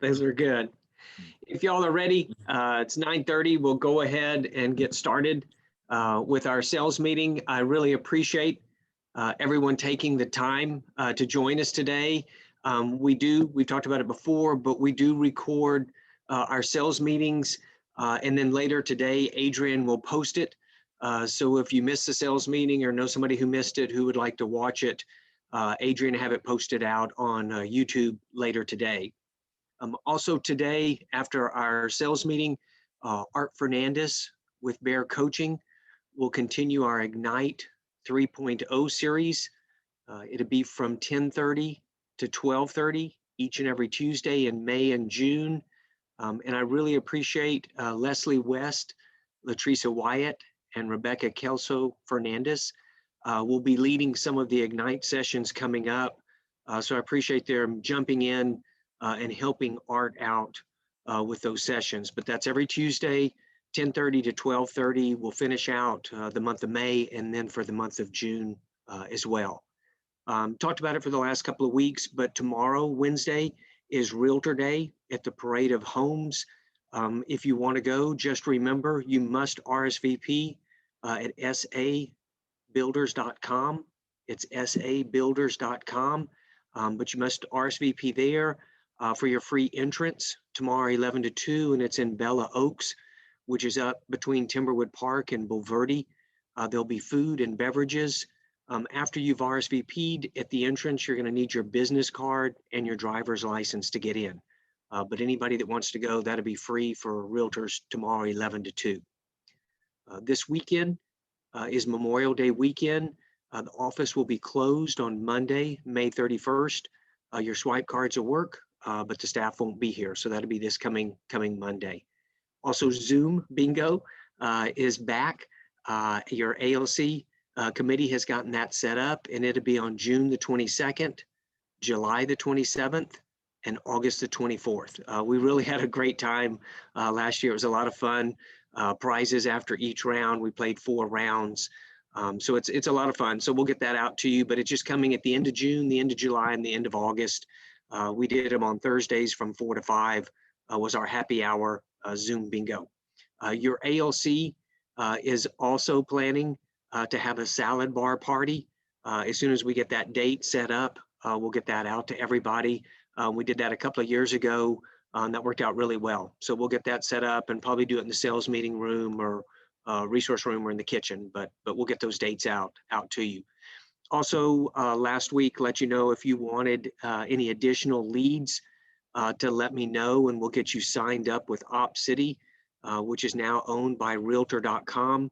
Those are good. If y'all are ready, it's 9:30. We'll go ahead and get started with our sales meeting. I really appreciate everyone taking the time to join us today. We've talked about it before, but we do record our sales meetings. And then later today, Adrian will post it. So if you missed the sales meeting or know somebody who missed it who would like to watch it, Adrian have it posted out on YouTube later today. Also today, after our sales meeting, Art Fernandez with Bear Coaching will continue our Ignite 3.0 series. It'll be from 10:30 to 12:30 each and every Tuesday in May and June. And I really appreciate Leslie West, Latricia Wyatt, and Rebecca Kelso Fernandez will be leading some of the Ignite sessions coming up. So I appreciate them jumping in and helping Art out with those sessions. But that's every Tuesday, 10:30 to 12:30. We'll finish out the month of May and then for the month of June as well. Talked about it for the last couple of weeks, but tomorrow, Wednesday, is Realtor Day at the Parade of Homes. If you want to go, just remember you must RSVP at sabuilders.com. It's sabuilders.com, but you must RSVP there for your free entrance tomorrow, 11 to 2, and it's in Bella Oaks, which is up between Timberwood Park and Bulverde. There'll be food and beverages. After you've RSVP'd at the entrance, you're going to need your business card and your driver's license to get in. But anybody that wants to go, that'll be free for realtors tomorrow, 11 to 2. This weekend is Memorial Day weekend. The office will be closed on Monday, May 31st. Your swipe cards will work, but the staff won't be here. So that'll be this coming Monday. Also, Zoom Bingo is back. Your ALC committee has gotten that set up, and it'll be on June the 22nd, July the 27th, and August the 24th. We really had a great time last year. It was a lot of fun. Prizes after each round. We played 4 rounds. So it's a lot of fun. So we'll get that out to you, but it's just coming at the end of June, the end of July, and the end of August. We did them on Thursdays from 4 to 5 was our happy hour Zoom bingo. Your ALC is also planning to have a salad bar party. As soon as we get that date set up, we'll get that out to everybody. We did that a couple of years ago. That worked out really well. So we'll get that set up and probably do it in the sales meeting room or resource room or in the kitchen, but we'll get those dates out to you. Also, last week, let you know if you wanted any additional leads to let me know, and we'll get you signed up with OpCity, which is now owned by Realtor.com.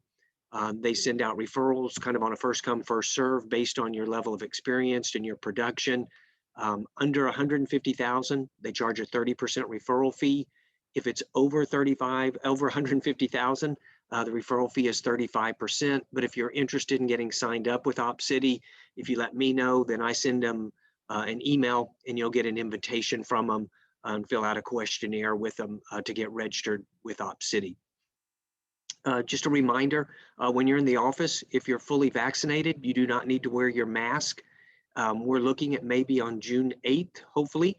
They send out referrals kind of on a first come, first serve based on your level of experience and your production. Under 150,000, they charge a 30% referral fee. If it's over 150,000, the referral fee is 35%. But if you're interested in getting signed up with OpCity, if you let me know, then I send them an email and you'll get an invitation from them and fill out a questionnaire with them to get registered with OpCity. Just a reminder, when you're in the office, if you're fully vaccinated, you do not need to wear your mask. We're looking at maybe on June 8th, hopefully,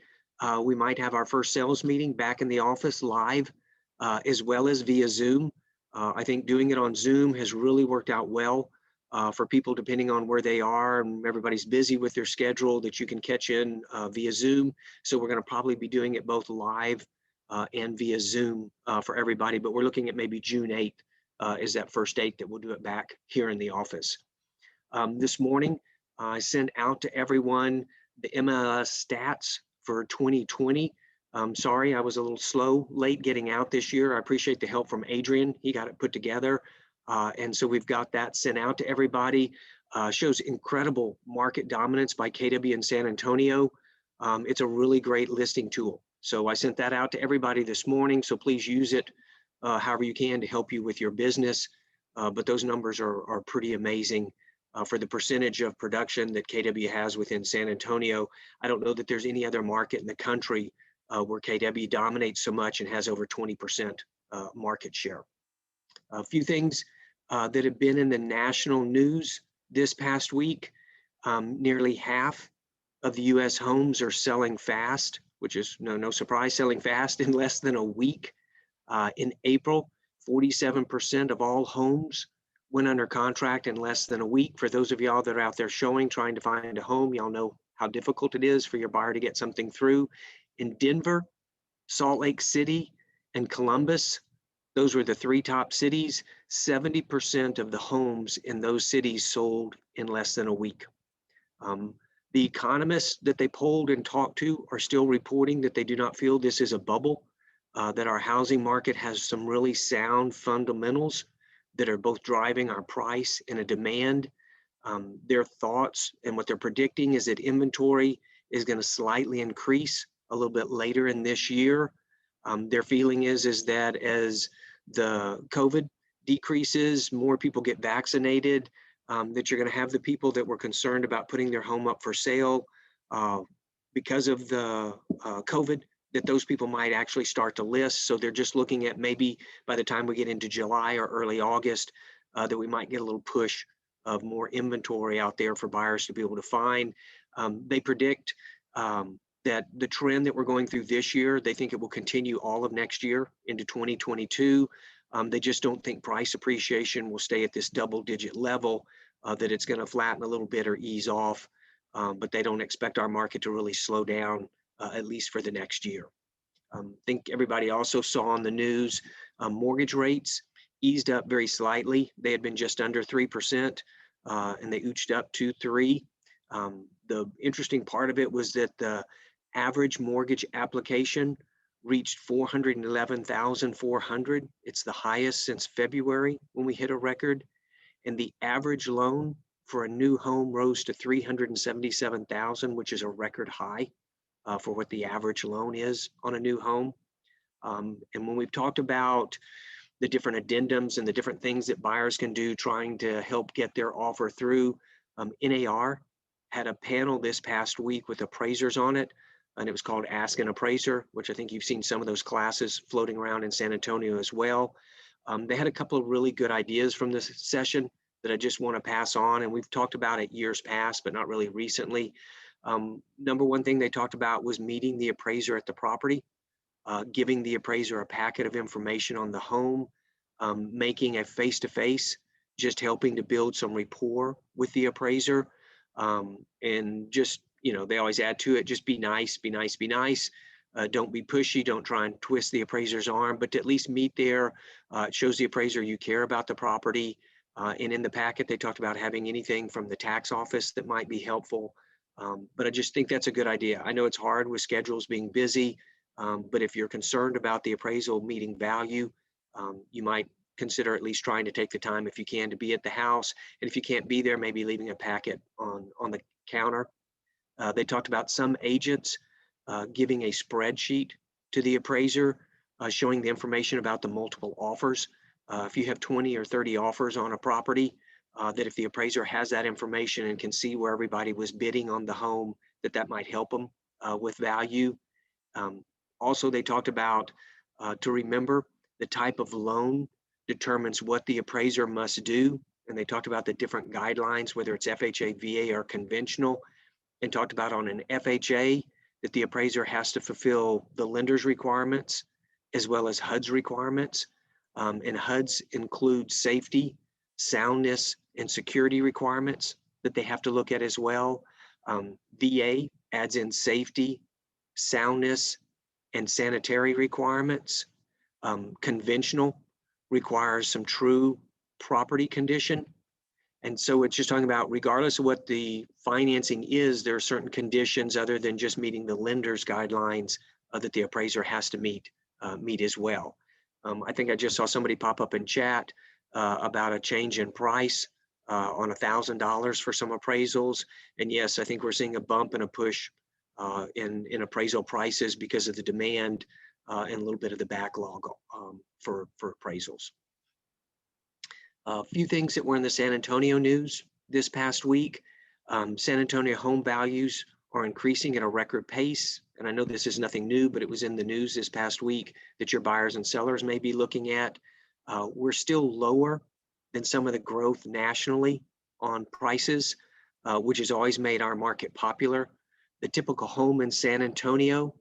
we might have our first sales meeting back in the office live, as well as via Zoom. I think doing it on Zoom has really worked out well for people depending on where they are, and everybody's busy with their schedule, that you can catch in via Zoom. So we're going to probably be doing it both live and via Zoom for everybody, but we're looking at maybe June 8th is that first date that we'll do it back here in the office. This morning, I sent out to everyone the MLS stats for 2020. Sorry, I was a little late getting out this year. I appreciate the help from Adrian. He got it put together. And so we've got that sent out to everybody. Shows incredible market dominance by KW in San Antonio. It's a really great listing tool. So I sent that out to everybody this morning. So please use it however you can to help you with your business. But those numbers are pretty amazing. For the percentage of production that KW has within San Antonio. I don't know that there's any other market in the country where KW dominates so much and has over 20% market share. A few things that have been in the national news this past week. Nearly half of the US homes are selling fast which is no surprise, selling fast in less than a week. In April, 47% of all homes went under contract in less than a week. For those of y'all that are out there showing, trying to find a home, y'all know how difficult it is for your buyer to get something through. In Denver, Salt Lake City, and Columbus, those were the three top cities. 70% of the homes in those cities sold in less than a week. The economists that they polled and talked to are still reporting that they do not feel this is a bubble, that our housing market has some really sound fundamentals that are both driving our price and a demand. Their thoughts and what they're predicting is that inventory is going to slightly increase a little bit later in this year. Their feeling is that as the COVID decreases, more people get vaccinated, that you're going to have the people that were concerned about putting their home up for sale because of the COVID, that those people might actually start to list. So they're just looking at maybe by the time we get into July or early August, that we might get a little push of more inventory out there for buyers to be able to find. They predict that the trend that we're going through this year, they think it will continue all of next year into 2022. They just don't think price appreciation will stay at this double-digit level, that it's going to flatten a little bit or ease off, but they don't expect our market to really slow down, at least for the next year. I think everybody also saw on the news, mortgage rates eased up very slightly. They had been just under 3%, and they ooched up to 3%. The interesting part of it was that the average mortgage application reached 411,400. It's the highest since February when we hit a record. And the average loan for a new home rose to 377,000, which is a record high for what the average loan is on a new home. And when we've talked about the different addendums and the different things that buyers can do trying to help get their offer through, NAR had a panel this past week with appraisers on it, and it was called Ask an Appraiser, which I think you've seen some of those classes floating around in San Antonio as well. They had a couple of really good ideas from this session that I just want to pass on, and we've talked about it years past, but not really recently. Number one thing they talked about was meeting the appraiser at the property, giving the appraiser a packet of information on the home, making a face-to-face, just helping to build some rapport with the appraiser. And just, they always add to it, just be nice, be nice, be nice. Don't be pushy, don't try and twist the appraiser's arm, but to at least meet there. It shows the appraiser you care about the property. And in the packet, they talked about having anything from the tax office that might be helpful. But I just think that's a good idea. I know it's hard with schedules being busy, but if you're concerned about the appraisal meeting value, you might consider at least trying to take the time, if you can, to be at the house. And if you can't be there, maybe leaving a packet on the counter. They talked about some agents giving a spreadsheet to the appraiser, showing the information about the multiple offers. If you have 20 or 30 offers on a property, that if the appraiser has that information and can see where everybody was bidding on the home, that might help them with value. Also, they talked about to remember the type of loan determines what the appraiser must do. And they talked about the different guidelines, whether it's FHA, VA, or conventional, and talked about on an FHA that the appraiser has to fulfill the lender's requirements as well as HUD's requirements. And HUD's include safety, soundness, and security requirements that they have to look at as well. VA adds in safety, soundness, and sanitary requirements. Conventional requires some true property condition. And so it's just talking about, regardless of what the financing is, there are certain conditions other than just meeting the lender's guidelines that the appraiser has to meet as well. I think I just saw somebody pop up in chat about a change in price on $1,000 for some appraisals. And yes, I think we're seeing a bump and a push in appraisal prices because of the demand and a little bit of the backlog for appraisals. A few things that were in the San Antonio news this past week. San Antonio home values are increasing at a record pace. And I know this is nothing new, but it was in the news this past week that your buyers and sellers may be looking at. We're still lower than some of the growth nationally on prices, which has always made our market popular. The typical home in San Antonio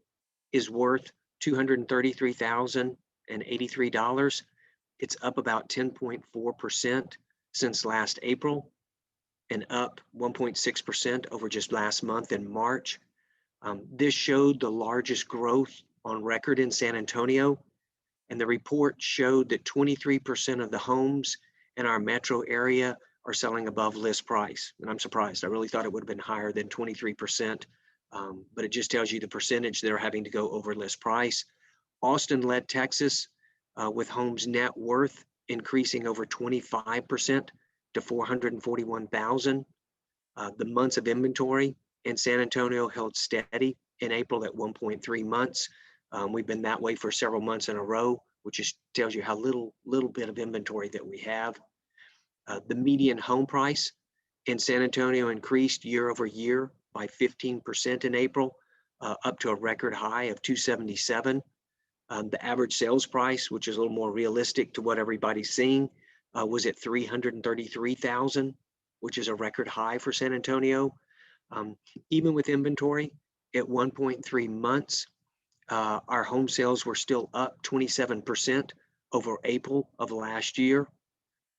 is worth $233,083. It's up about 10.4% since last April and up 1.6% over just last month in March. This showed the largest growth on record in San Antonio, and the report showed that 23% of the homes in our metro area are selling above list price. And I'm surprised. I really thought it would have been higher than 23%, but it just tells you the percentage that are having to go over list price. Austin led Texas with homes net worth increasing over 25% to 441,000. The months of inventory in San Antonio held steady in April at 1.3 months. We've been that way for several months in a row, which just tells you how little bit of inventory that we have. The median home price in San Antonio increased year over year by 15% in April, up to a record high of $277,000. The average sales price, which is a little more realistic to what everybody's seeing, was at $333,000, which is a record high for San Antonio. Even with inventory at 1.3 months, our home sales were still up 27% over April of last year.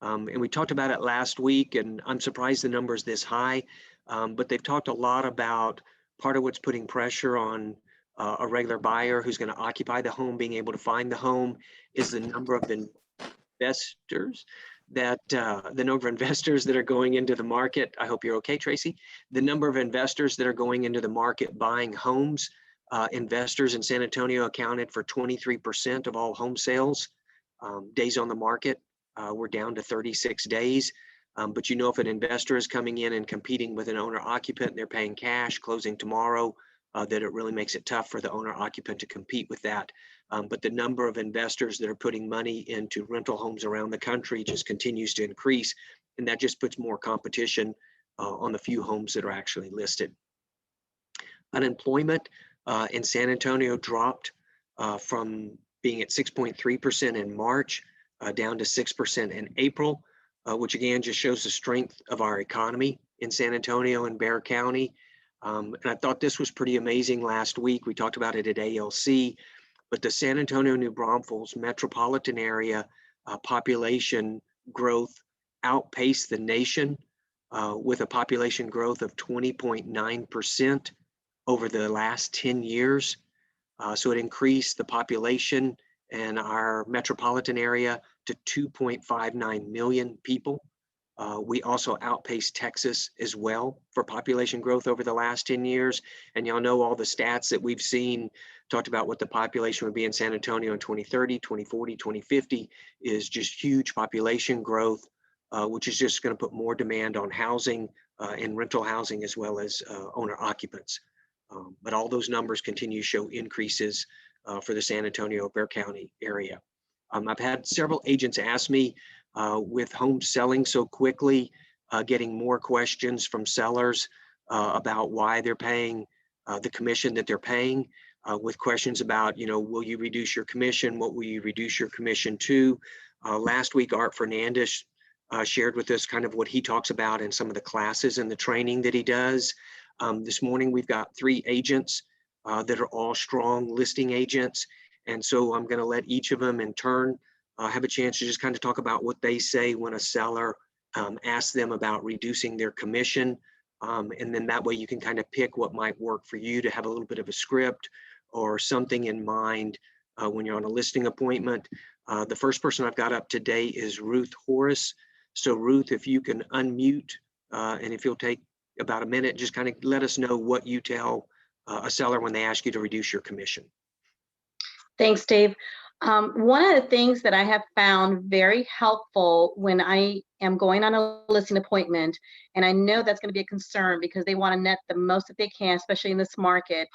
And we talked about it last week, and I'm surprised the number is this high, but they've talked a lot about part of what's putting pressure on a regular buyer who's going to occupy the home, being able to find the home, is the number of investors that are going into the market. I hope you're okay, Tracy. The number of investors that are going into the market buying homes. Investors in San Antonio accounted for 23% of all home sales. Days on the market we're down to 36 days. But if an investor is coming in and competing with an owner occupant, they're paying cash, closing tomorrow, that it really makes it tough for the owner occupant to compete with that. But the number of investors that are putting money into rental homes around the country just continues to increase. And that just puts more competition on the few homes that are actually listed. Unemployment in San Antonio dropped from being at 6.3% in March down to 6% in April, which again just shows the strength of our economy in San Antonio and Bexar County. And I thought this was pretty amazing last week. We talked about it at ALC, but the San Antonio, New Braunfels metropolitan area population growth outpaced the nation with a population growth of 20.9% over the last 10 years. So it increased the population in our metropolitan area to 2.59 million people. We also outpaced Texas as well for population growth over the last 10 years. And y'all know all the stats that we've seen, talked about what the population would be in San Antonio in 2030, 2040, 2050 is just huge population growth, which is just going to put more demand on housing and rental housing as well as owner occupants. But all those numbers continue to show increases for the San Antonio, Bexar County area. I've had several agents ask me, with homes selling so quickly, getting more questions from sellers about why they're paying the commission that they're paying, with questions about, will you reduce your commission? What will you reduce your commission to? Last week, Art Fernandez shared with us kind of what he talks about in some of the classes and the training that he does. This morning, we've got 3 agents that are all strong listing agents. And so I'm going to let each of them in turn have a chance to just kind of talk about what they say when a seller asks them about reducing their commission. And then that way you can kind of pick what might work for you to have a little bit of a script or something in mind when you're on a listing appointment. The first person I've got up today is Ruth Horace. So Ruth, if you can unmute and if you'll take about a minute, just kind of let us know what you tell a seller when they ask you to reduce your commission. Thanks, Dave. One of the things that I have found very helpful when I am going on a listing appointment, and I know that's going to be a concern because they want to net the most that they can, especially in this market,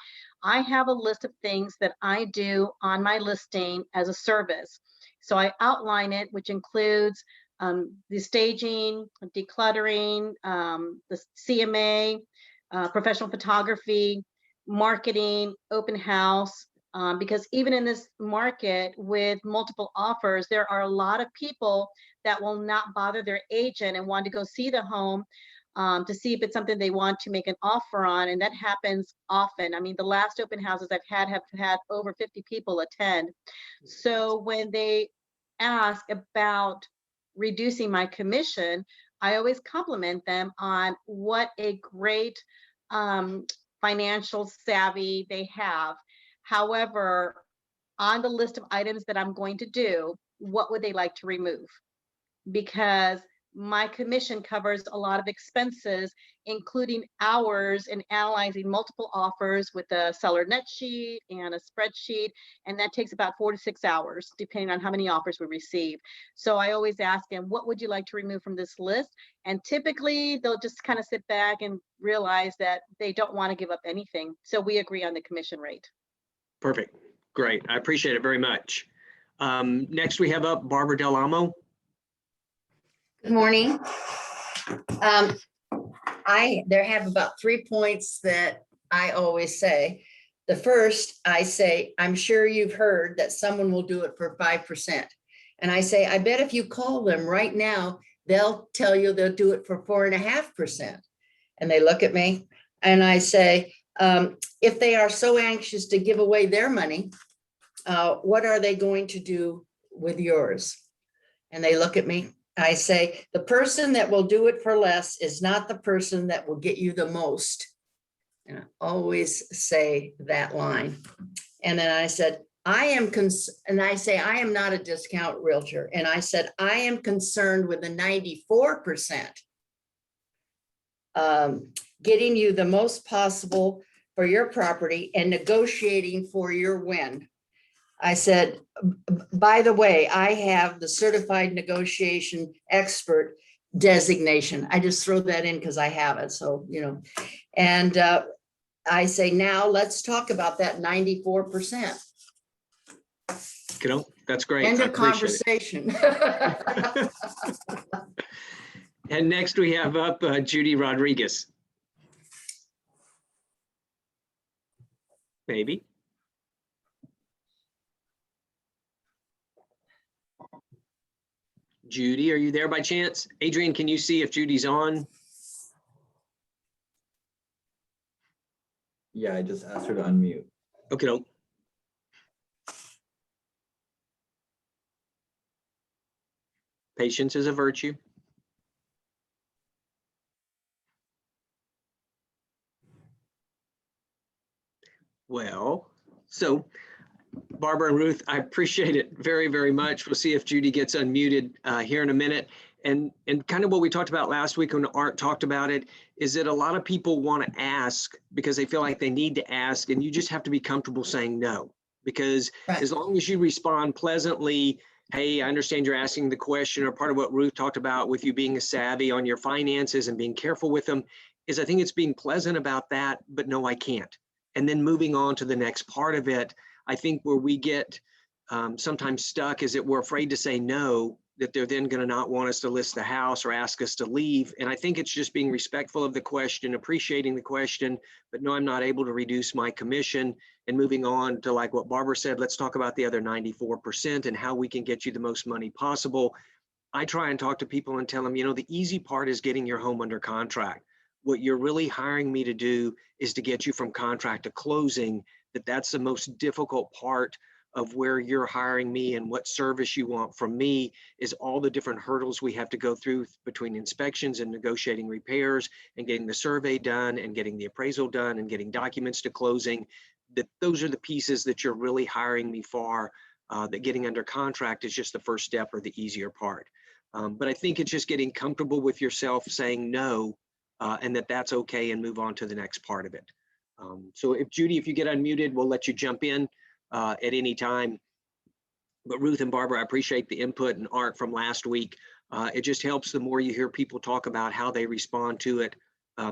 I have a list of things that I do on my listing as a service. So I outline it, which includes the staging, decluttering, the CMA, professional photography, marketing, open house, because even in this market with multiple offers, there are a lot of people that will not bother their agent and want to go see the home to see if it's something they want to make an offer on, and that happens often. I mean, the last open houses I've had have had over 50 people attend. So when they ask about reducing my commission, I always compliment them on what a great financial savvy they have. However, on the list of items that I'm going to do, what would they like to remove? Because my commission covers a lot of expenses, including hours and analyzing multiple offers with a seller net sheet and a spreadsheet. And that takes about 4 to 6 hours, depending on how many offers we receive. So I always ask them, what would you like to remove from this list? And typically they'll just kind of sit back and realize that they don't want to give up anything. So we agree on the commission rate. Perfect. Great. I appreciate it very much. Next we have up Barbara Del Amo. Good morning. There have about 3 points that I always say. The first, I say, I'm sure you've heard that someone will do it for 5%. And I say, I bet if you call them right now, they'll tell you they'll do it for 4.5%. And they look at me and I say, if they are so anxious to give away their money, what are they going to do with yours? And they look at me. I say, the person that will do it for less is not the person that will get you the most. And I always say that line. And then I said, I am not a discount realtor. And I said, I am concerned with the 94%, getting you the most possible for your property and negotiating for your win. I said, by the way, I have the certified negotiation expert designation. I just throw that in because I have it. So, and I say, now let's talk about that 94%. That's great. End of conversation. And next we have up Judy Rodriguez. Maybe. Judy, are you there by chance? Adrian, can you see if Judy's on? Yeah, I just asked her to unmute. Okay. Patience is a virtue. Well, so Barbara and Ruth, I appreciate it very, very much. We'll see if Judy gets unmuted here in a minute. And kind of what we talked about last week when Art talked about it is that a lot of people want to ask because they feel like they need to ask, and you just have to be comfortable saying no. Because Right. As long as you respond pleasantly, hey, I understand you're asking the question, or part of what Ruth talked about with you being a savvy on your finances and being careful with them, is I think it's being pleasant about that, but no, I can't. And then moving on to the next part of it, I think where we get sometimes stuck is that we're afraid to say no, that they're then going to not want us to list the house or ask us to leave. And I think it's just being respectful of the question, appreciating the question, but no, I'm not able to reduce my commission, and moving on to like what Barbara said, let's talk about the other 94% and how we can get you the most money possible. I try and talk to people and tell them, the easy part is getting your home under contract. What you're really hiring me to do is to get you from contract to closing. That's the most difficult part of where you're hiring me, and what service you want from me is all the different hurdles we have to go through between inspections and negotiating repairs and getting the survey done and getting the appraisal done and getting documents to closing. Those are the pieces that you're really hiring me for, that getting under contract is just the first step or the easier part. But I think it's just getting comfortable with yourself saying no, and that's okay, and move on to the next part of it. So if Judy, if you get unmuted, we'll let you jump in at any time. But Ruth and Barbara, I appreciate the input and Art from last week. It just helps the more you hear people talk about how they respond to it,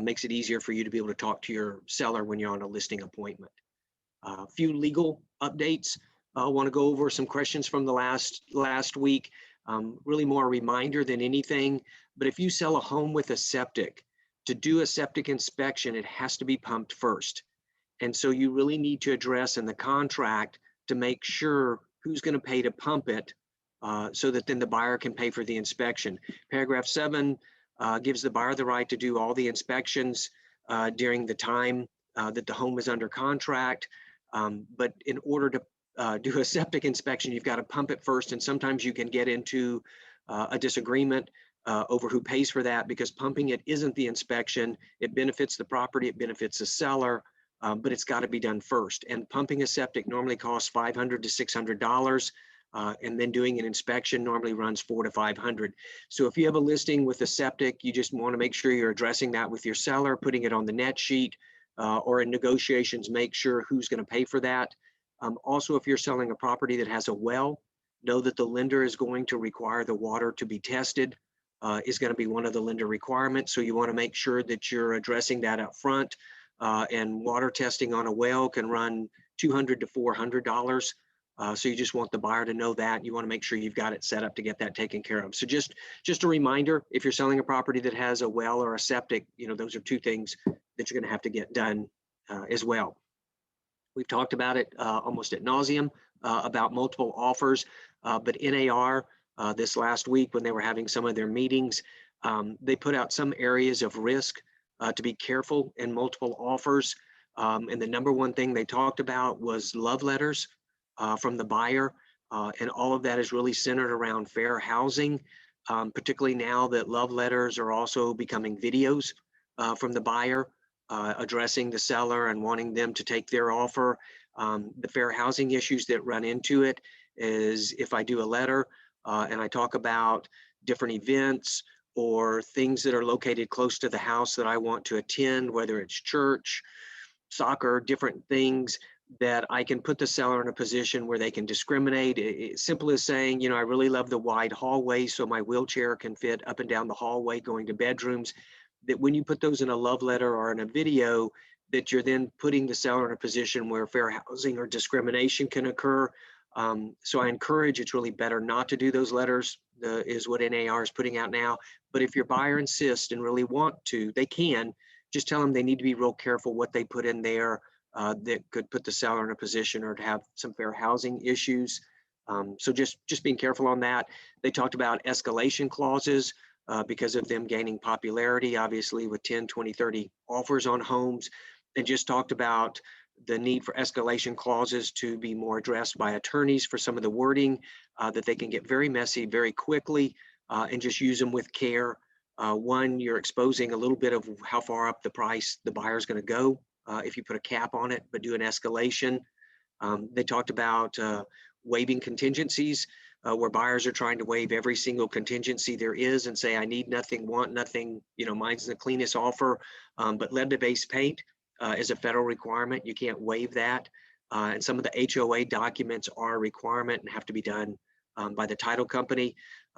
makes it easier for you to be able to talk to your seller when you're on a listing appointment. A few legal updates. I want to go over some questions from the last week. Really more a reminder than anything, but if you sell a home with a septic, to do a septic inspection, it has to be pumped first. And so you really need to address in the contract to make sure who's going to pay to pump it, so that then the buyer can pay for the inspection. Paragraph 7 gives the buyer the right to do all the inspections during the time that the home is under contract. But in order to do a septic inspection, you've got to pump it first. And sometimes you can get into a disagreement over who pays for that, because pumping it isn't the inspection. It benefits the property, it benefits the seller, but it's got to be done first. And pumping a septic normally costs $500 to $600. And then doing an inspection normally runs $400 to $500. So if you have a listing with a septic, you just want to make sure you're addressing that with your seller, putting it on the net sheet, or in negotiations, make sure who's going to pay for that. Also, if you're selling a property that has a well, know that the lender is going to require the water to be tested, is going to be one of the lender requirements. So you want to make sure that you're addressing that up front. And water testing on a well can run $200 to $400. So you just want the buyer to know that. You want to make sure you've got it set up to get that taken care of. So just a reminder, if you're selling a property that has a well or a septic, those are two things that you're going to have to get done as well. We've talked about it almost ad nauseum about multiple offers, but NAR this last week, when they were having some of their meetings, they put out some areas of risk to be careful in multiple offers. And the number one thing they talked about was love letters from the buyer. And all of that is really centered around fair housing, particularly now that love letters are also becoming videos from the buyer, addressing the seller and wanting them to take their offer. The fair housing issues that run into it is if I do a letter and I talk about different events or things that are located close to the house that I want to attend, whether it's church, soccer, different things, that I can put the seller in a position where they can discriminate. It's simple as saying, I really love the wide hallway so my wheelchair can fit up and down the hallway going to bedrooms. That when you put those in a love letter or in a video, that you're then putting the seller in a position where fair housing or discrimination can occur. So I encourage, it's really better not to do those letters, is what NAR is putting out now. But if your buyer insists and really want to, they can. Just tell them they need to be real careful what they put in there that could put the seller in a position or to have some fair housing issues. So just being careful on that. They talked about escalation clauses because of them gaining popularity, obviously with 10, 20, 30 offers on homes, and just talked about the need for escalation clauses to be more addressed by attorneys for some of the wording, that they can get very messy very quickly, and just use them with care. One, you're exposing a little bit of how far up the price the buyer's going to go if you put a cap on it, but do an escalation. They talked about waiving contingencies, where buyers are trying to waive every single contingency there is and say, I need nothing, want nothing, mine's the cleanest offer, but lead-based paint is a federal requirement. You can't waive that. And some of the HOA documents are a requirement and have to be done by the title company.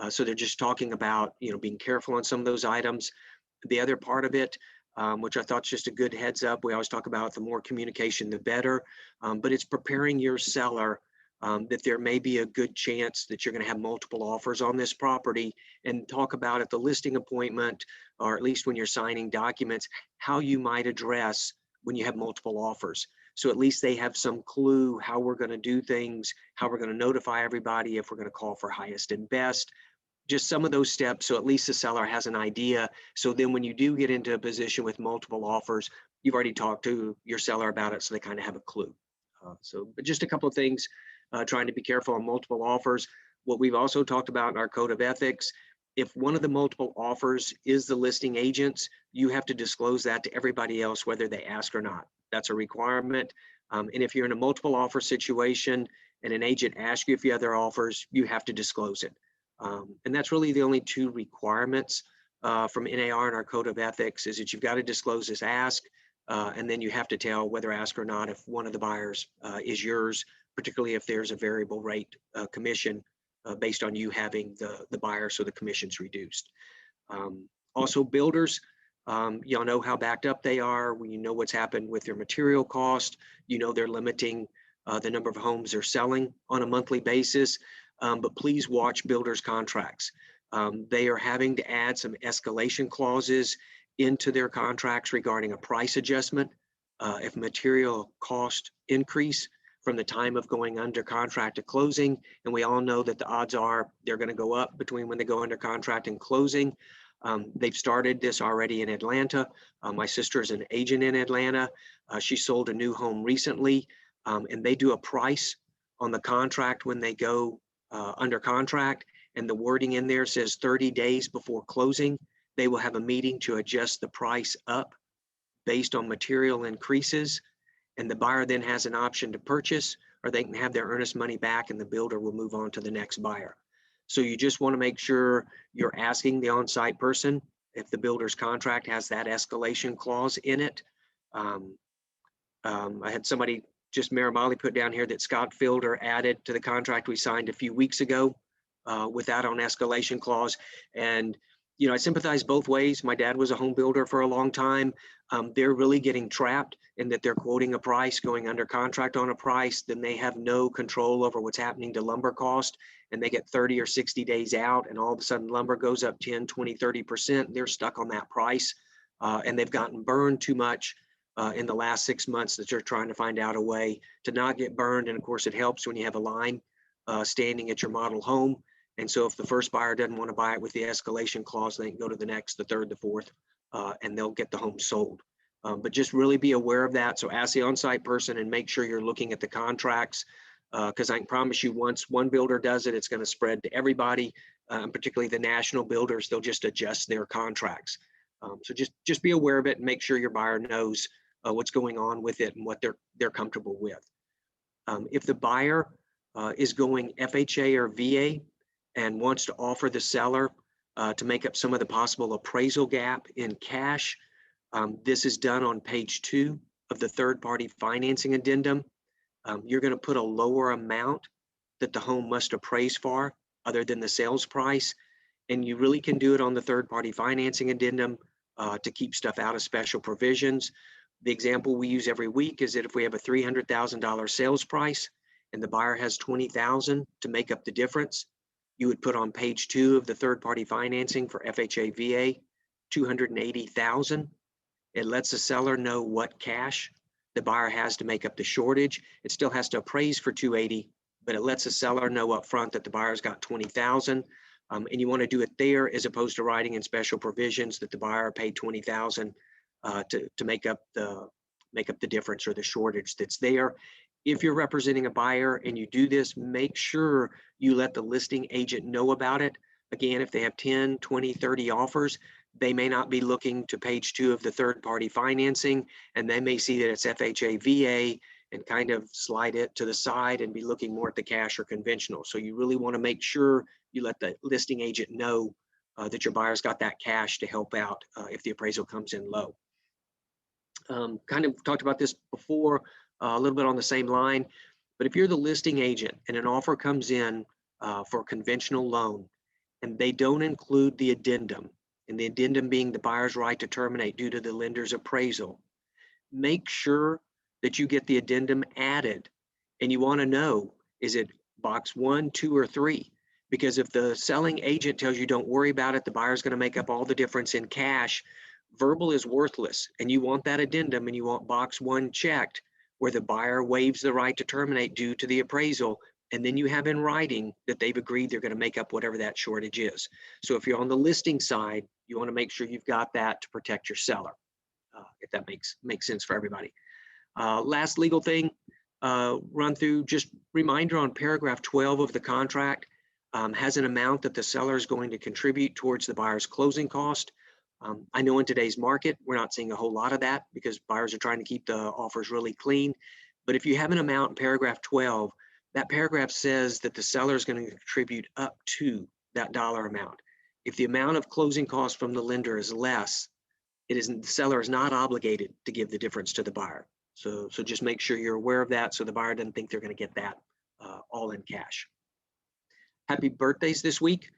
So they're just talking about, being careful on some of those items. The other part of it, which I thought is just a good heads up, we always talk about the more communication, the better, but it's preparing your seller that there may be a good chance that you're going to have multiple offers on this property, and talk about at the listing appointment, or at least when you're signing documents, how you might address when you have multiple offers. So at least they have some clue how we're going to do things, how we're going to notify everybody, if we're going to call for highest and best, just some of those steps. So at least the seller has an idea. So then when you do get into a position with multiple offers, you've already talked to your seller about it, so they kind of have a clue. But just a couple of things, trying to be careful on multiple offers. What we've also talked about in our code of ethics, if one of the multiple offers is the listing agent's, you have to disclose that to everybody else, whether they ask or not. That's a requirement. And if you're in a multiple offer situation and an agent asks you if you have other offers, you have to disclose it. And that's really the only two requirements from NAR in our code of ethics, is that you've got to disclose as ask, and then you have to tell whether ask or not if one of the buyers is yours, particularly if there's a variable rate commission based on you having the buyer, so the commission's reduced. Also builders, y'all know how backed up they are. When you know what's happened with their material cost, they're limiting the number of homes they're selling on a monthly basis. But please watch builders' contracts. They are having to add some escalation clauses into their contracts regarding a price adjustment if material cost increase from the time of going under contract to closing. And we all know that the odds are they're going to go up between when they go under contract and closing. They've started this already in Atlanta. My sister is an agent in Atlanta. She sold a new home recently, and they do a price on the contract when they go under contract, and the wording in there says 30 days before closing, they will have a meeting to adjust the price up based on material increases, and the buyer then has an option to purchase, or they can have their earnest money back and the builder will move on to the next buyer. So you just want to make sure you're asking the on-site person if the builder's contract has that escalation clause in it. I had somebody, just Mayor Molly, put down here that Scott Fielder added to the contract we signed a few weeks ago with that on escalation clause. And, you know, I sympathize both ways. My dad was a home builder for a long time. They're really getting trapped in that they're quoting a price, going under contract on a price, then they have no control over what's happening to lumber cost, and they get 30 or 60 days out, and all of a sudden lumber goes up 10, 20, 30%. They're stuck on that price, and they've gotten burned too much in the last 6 months that you're trying to find out a way to not get burned. And of course, it helps when you have a line standing at your model home. And so if the first buyer doesn't want to buy it with the escalation clause, they can go to the next, the third, the fourth, and they'll get the home sold. But just really be aware of that. So ask the on-site person and make sure you're looking at the contracts, because I can promise you once one builder does it, it's going to spread to everybody, and particularly the national builders. They'll just adjust their contracts. So just be aware of it and make sure your buyer knows what's going on with it and what they're comfortable with. If the buyer is going FHA or VA and wants to offer the seller to make up some of the possible appraisal gap in cash, this is done on page 2 of the third-party financing addendum. You're going to put a lower amount that the home must appraise for other than the sales price. And you really can do it on the third-party financing addendum to keep stuff out of special provisions. The example we use every week is that if we have a $300,000 sales price and the buyer has $20,000 to make up the difference, you would put on page 2 of the third-party financing for FHA VA, $280,000. It lets the seller know what cash the buyer has to make up the shortage. It still has to appraise for $280,000, but it lets the seller know up front that the buyer's got $20,000. And you want to do it there as opposed to writing in special provisions that the buyer paid $20,000 to make up the difference or the shortage that's there. If you're representing a buyer and you do this, make sure you let the listing agent know about it. Again, if they have 10, 20, 30 offers, they may not be looking to page 2 of the third-party financing, and they may see that it's FHA VA and kind of slide it to the side and be looking more at the cash or conventional. So you really want to make sure you let the listing agent know that your buyer's got that cash to help out if the appraisal comes in low. Kind of talked about this before, a little bit on the same line, but if you're the listing agent and an offer comes in for a conventional loan and they don't include the addendum, and the addendum being the buyer's right to terminate due to the lender's appraisal, make sure that you get the addendum added. And you want to know, is it box 1, 2, or 3? Because if the selling agent tells you don't worry about it, the buyer's going to make up all the difference in cash, verbal is worthless. And you want that addendum, and you want box 1 checked where the buyer waives the right to terminate due to the appraisal. And then you have in writing that they've agreed they're going to make up whatever that shortage is. So if you're on the listing side, you want to make sure you've got that to protect your seller, if that makes sense for everybody. Last legal thing, run through, just reminder on paragraph 12 of the contract has an amount that the seller is going to contribute towards the buyer's closing cost. I know in today's market, we're not seeing a whole lot of that because buyers are trying to keep the offers really clean. But if you have an amount in paragraph 12, that paragraph says that the seller is going to contribute up to that dollar amount. If the amount of closing costs from the lender is less, the seller is not obligated to give the difference to the buyer. So just make sure you're aware of that so the buyer doesn't think they're going to get that all in cash. Happy birthdays this week.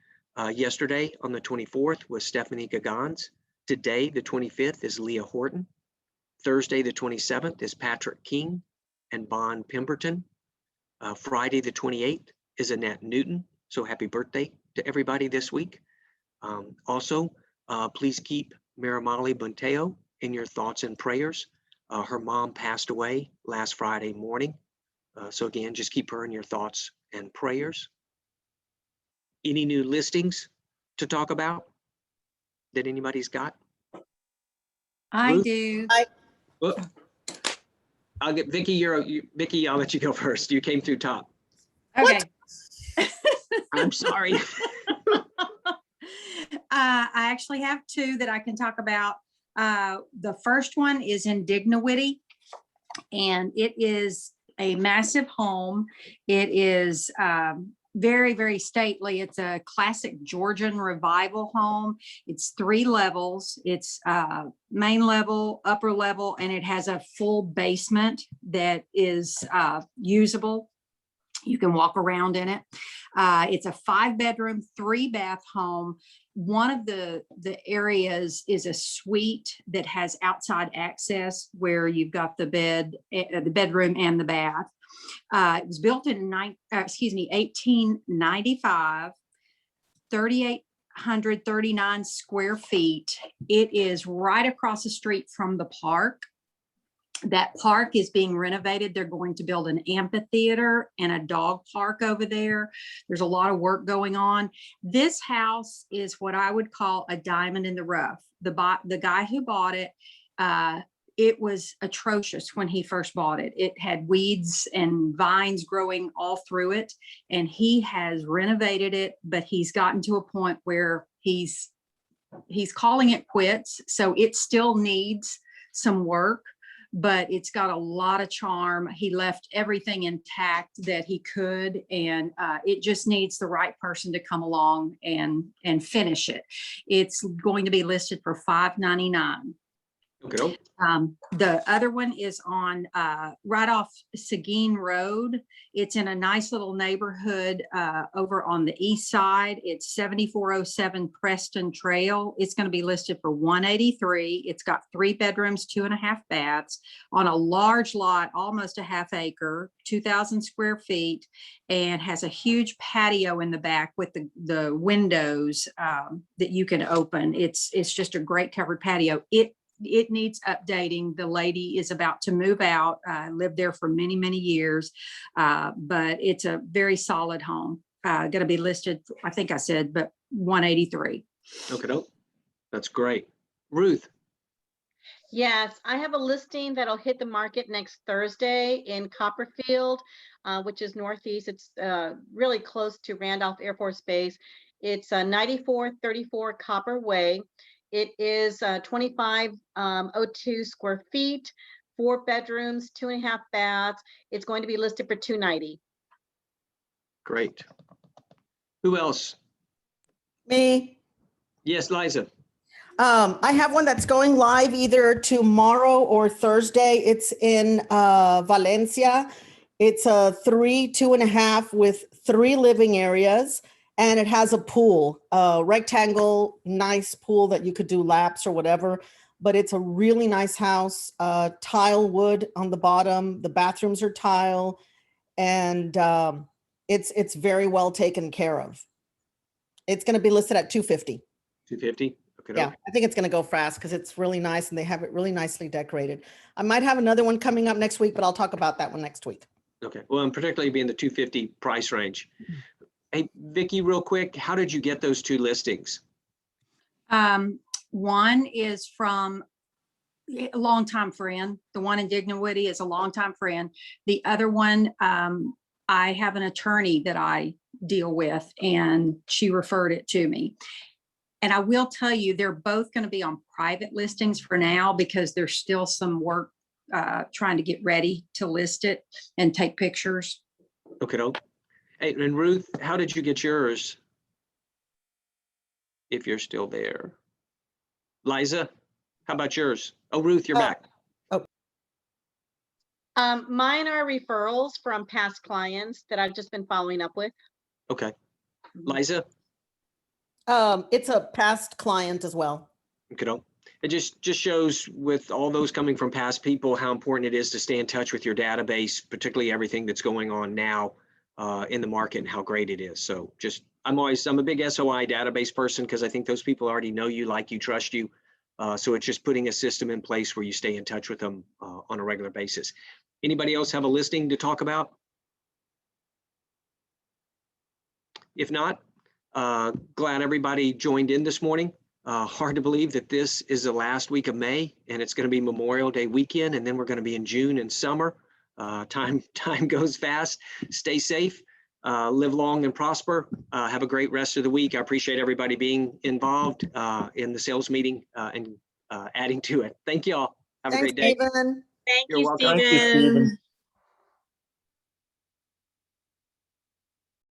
Yesterday on the 24th was Stephanie Gagans. Today, the 25th, is Leah Horton. Thursday, the 27th, is Patrick King and Bon Pemberton. Friday, the 28th, is Annette Newton. So happy birthday to everybody this week. Also, please keep Miramali Bunteo in your thoughts and prayers. Her mom passed away last Friday morning. So again, just keep her in your thoughts and prayers. Any new listings to talk about that anybody's got? I Ruth? do. Oh, I'll get Vicky. Vicky. I'll let you go first. You came through top. Okay. I'm sorry. I actually have two that I can talk about. The first one is in Dignowity, and it is a massive home. It is very, very stately. It's a classic Georgian revival home. It's 3 levels. It's main level, upper level, and it has a full basement that is usable. You can walk around in it. It's a 5-bedroom, 3-bath home. One of the areas is a suite that has outside access where you've got the bedroom and the bath. It was built in 1895, 3,839 square feet. It is right across the street from the park. That park is being renovated. They're going to build an amphitheater and a dog park over there. There's a lot of work going on. This house is what I would call a diamond in the rough. The guy who bought it, it was atrocious when he first bought it. It had weeds and vines growing all through it, and he has renovated it, but he's gotten to a point where he's calling it quits. So it still needs some work, but it's got a lot of charm. He left everything intact that he could, and it just needs the right person to come along and finish it. It's going to be listed for $599. Okay. The other one is on right off Seguin Road. It's in a nice little neighborhood over on the east side. It's 7407 Preston Trail. It's going to be listed for $183. It's got 3 bedrooms, 2.5 baths on a large lot, almost a half acre, 2,000 square feet, and has a huge patio in the back with the windows that you can open. It's just a great covered patio. It needs updating. The lady is about to move out. Lived there for many, many years, but it's a very solid home. Going to be listed, I think I said, but $183. Okay. That's great. Ruth. Yes, I have a listing that'll hit the market next Thursday in Copperfield, which is northeast. It's really close to Randolph Air Force Base. It's 9434 Copper Way. It is 2502 square feet, 4 bedrooms, 2.5 baths. It's going to be listed for $290. Great. Who else? Me. Yes, Liza. I have one that's going live either tomorrow or Thursday. It's in Valencia. It's a 3, 2.5 with 3 living areas. And it has a pool, a rectangle, nice pool that you could do laps or whatever. But it's a really nice house, tile wood on the bottom. The bathrooms are tile, and it's very well taken care of. It's going to be listed at $250. $250. Okay. Yeah, I think it's going to go fast because it's really nice and they have it really nicely decorated. I might have another one coming up next week, but I'll talk about that one next week. Okay. Well, and particularly being the $250 price range. Hey, Vicky, real quick, how did you get those 2 listings? One is from a longtime friend. The one in Dignowity is a longtime friend. The other one, I have an attorney that I deal with, and she referred it to me. And I will tell you, they're both going to be on private listings for now because there's still some work trying to get ready to list it and take pictures. Okay. Hey, and Ruth, how did you get yours? If you're still there. Liza, how about yours? Oh, Ruth, you're back. Mine are referrals from past clients that I've just been following up with. Okay. Liza? It's a past client as well. Okay. It just shows with all those coming from past people how important it is to stay in touch with your database, particularly everything that's going on now in the market and how great it is. So I'm a big SOI database person because I think those people already know you, like you, trust you. So it's just putting a system in place where you stay in touch with them on a regular basis. Anybody else have a listing to talk about? If not, glad everybody joined in this morning. Hard to believe that this is the last week of May and it's going to be Memorial Day weekend, and then we're going to be in June and summer. Time goes fast. Stay safe, live long and prosper. Have a great rest of the week. I appreciate everybody being involved in the sales meeting and adding to it. Thank you all. Have a Thanks, great day. Stephen. Thank You're you, welcome. Thank you, Stephen.